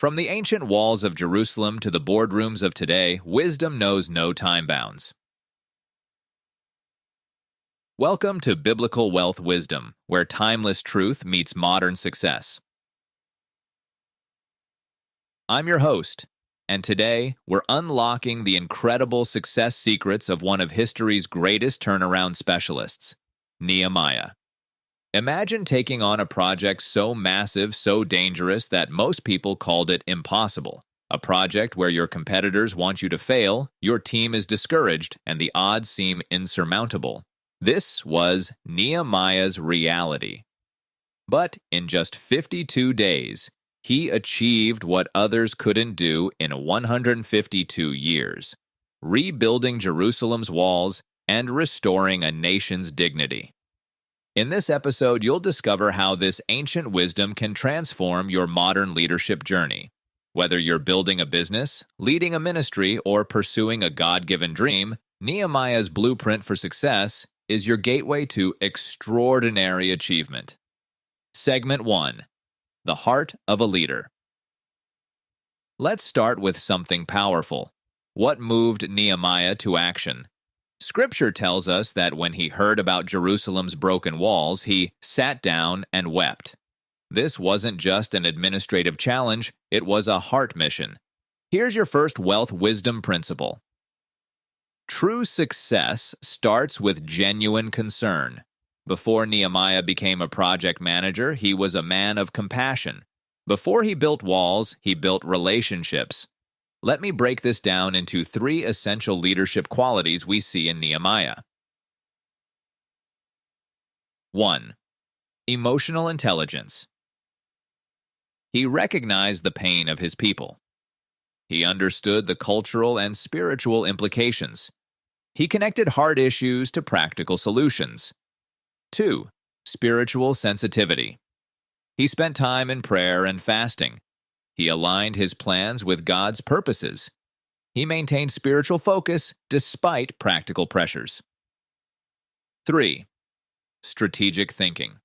From the ancient walls of Jerusalem to the boardrooms of today, wisdom knows no time bounds. Welcome to Biblical Wealth Wisdom, where timeless truth meets modern success. I'm your host, and today we're unlocking the incredible success secrets of one of history's greatest turnaround specialists, Nehemiah. Imagine taking on a project so massive, so dangerous that most people called it impossible. A project where your competitors want you to fail, your team is discouraged, and the odds seem insurmountable. This was Nehemiah's reality. But in just 52 days, he achieved what others couldn't do in 152 years, rebuilding Jerusalem's walls and restoring a nation's dignity. In this episode, you'll discover how this ancient wisdom can transform your modern leadership journey. Whether you're building a business, leading a ministry, or pursuing a God-given dream, Nehemiah's blueprint for success is your gateway to extraordinary achievement. Segment 1. The Heart of a Leader. Let's start with something powerful. What moved Nehemiah to action? Scripture tells us that when he heard about Jerusalem's broken walls, he sat down and wept. This wasn't just an administrative challenge, it was a heart mission. Here's your first wealth wisdom principle. True success starts with genuine concern. Before Nehemiah became a project manager, he was a man of compassion. Before he built walls, he built relationships. Let me break this down into 3 essential leadership qualities we see in Nehemiah. 1. Emotional intelligence. He recognized the pain of his people. He understood the cultural and spiritual implications. He connected hard issues to practical solutions. 2. Spiritual sensitivity. He spent time in prayer and fasting. He aligned his plans with God's purposes. He maintained spiritual focus despite practical pressures. 3. Strategic thinking.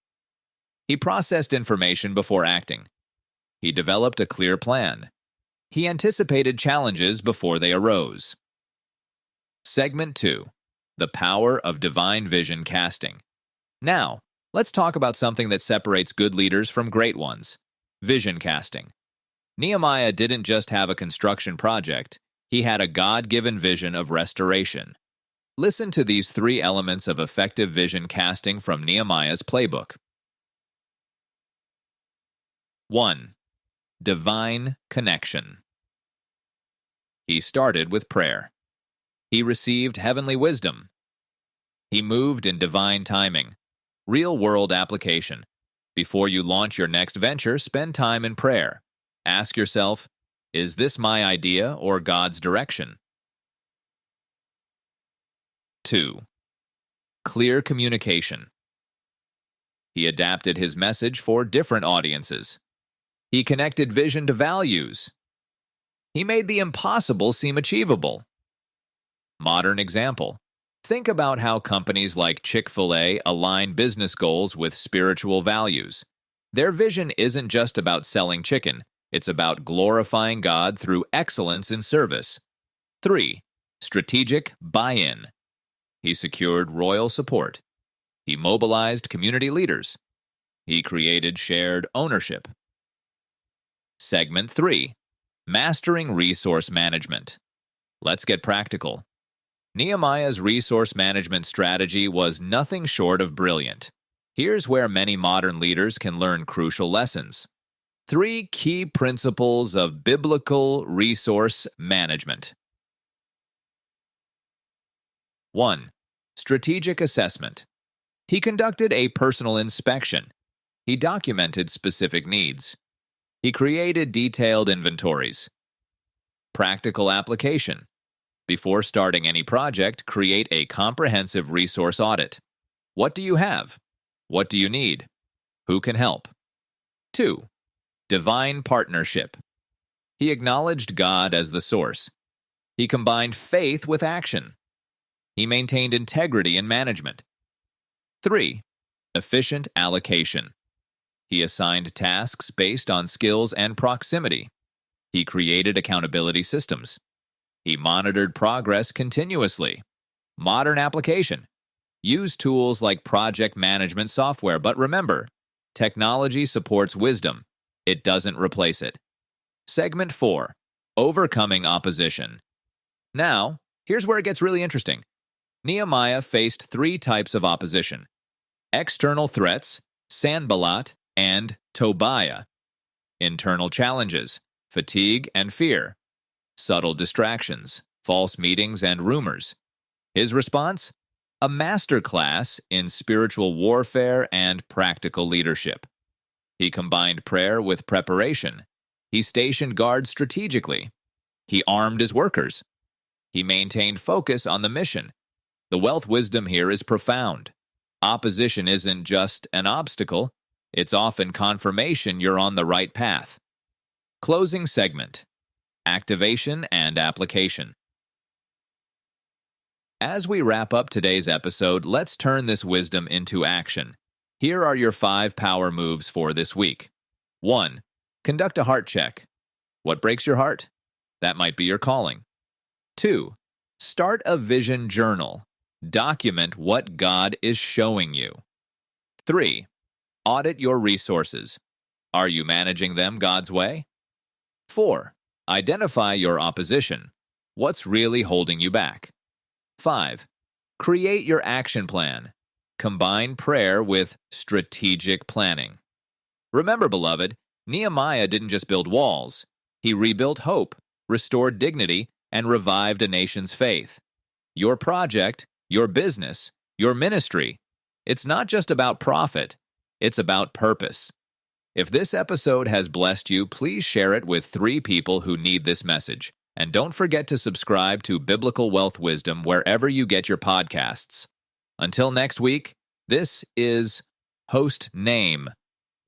He processed information before acting. He developed a clear plan. He anticipated challenges before they arose. Segment 2. The power of divine vision casting. Now, let's talk about something that separates good leaders from great ones: vision casting. Nehemiah didn't just have a construction project, he had a God-given vision of restoration. Listen to these 3 elements of effective vision casting from Nehemiah's playbook. 1. Divine connection. He started with prayer. He received heavenly wisdom. He moved in divine timing. Real-world application. Before you launch your next venture, spend time in prayer. Ask yourself, is this my idea or God's direction? 2. Clear communication. He adapted his message for different audiences. He connected vision to values. He made the impossible seem achievable. Modern example. Think about how companies like Chick-fil-A align business goals with spiritual values. Their vision isn't just about selling chicken. It's about glorifying God through excellence in service. 3. Strategic buy-in. He secured royal support. He mobilized community leaders. He created shared ownership. Segment 3. Mastering resource management. Let's get practical. Nehemiah's resource management strategy was nothing short of brilliant. Here's where many modern leaders can learn crucial lessons. 3 key principles of biblical resource management. 1. Strategic assessment. He conducted a personal inspection. He documented specific needs. He created detailed inventories. Practical application. Before starting any project, create a comprehensive resource audit. What do you have? What do you need? Who can help? 2. Divine partnership. He acknowledged God as the source. He combined faith with action. He maintained integrity in management. 3. Efficient allocation. He assigned tasks based on skills and proximity. He created accountability systems. He monitored progress continuously. Modern application. Use tools like project management software, but remember, technology supports wisdom. It doesn't replace it. Segment 4. Overcoming opposition. Now, here's where it gets really interesting. Nehemiah faced 3 types of opposition: external threats, Sanballat, and Tobiah; internal challenges, fatigue and fear; subtle distractions, false meetings and rumors. His response? A masterclass in spiritual warfare and practical leadership. He combined prayer with preparation. He stationed guards strategically. He armed his workers. He maintained focus on the mission. The wealth wisdom here is profound. Opposition isn't just an obstacle, it's often confirmation you're on the right path. Closing segment. Activation and application. As we wrap up today's episode, let's turn this wisdom into action. Here are your 5 power moves for this week. 1. Conduct a heart check. What breaks your heart? That might be your calling. 2. Start a vision journal. Document what God is showing you. 3. Audit your resources. Are you managing them God's way? 4. Identify your opposition. What's really holding you back? 5. Create your action plan. Combine prayer with strategic planning. Remember, beloved, Nehemiah didn't just build walls. He rebuilt hope, restored dignity, and revived a nation's faith. Your project, your business, your ministry, it's not just about profit, it's about purpose. If this episode has blessed you, please share it with 3 people who need this message. And don't forget to subscribe to Biblical Wealth Wisdom wherever you get your podcasts. Until next week, this is Host Name,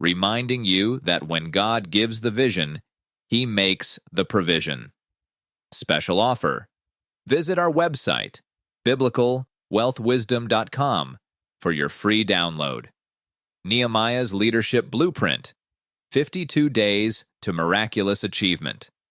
reminding you that when God gives the vision, He makes the provision. Special offer. Visit our website, biblicalwealthwisdom.com, for your free download. Nehemiah's Leadership Blueprint, 52 Days to Miraculous Achievement.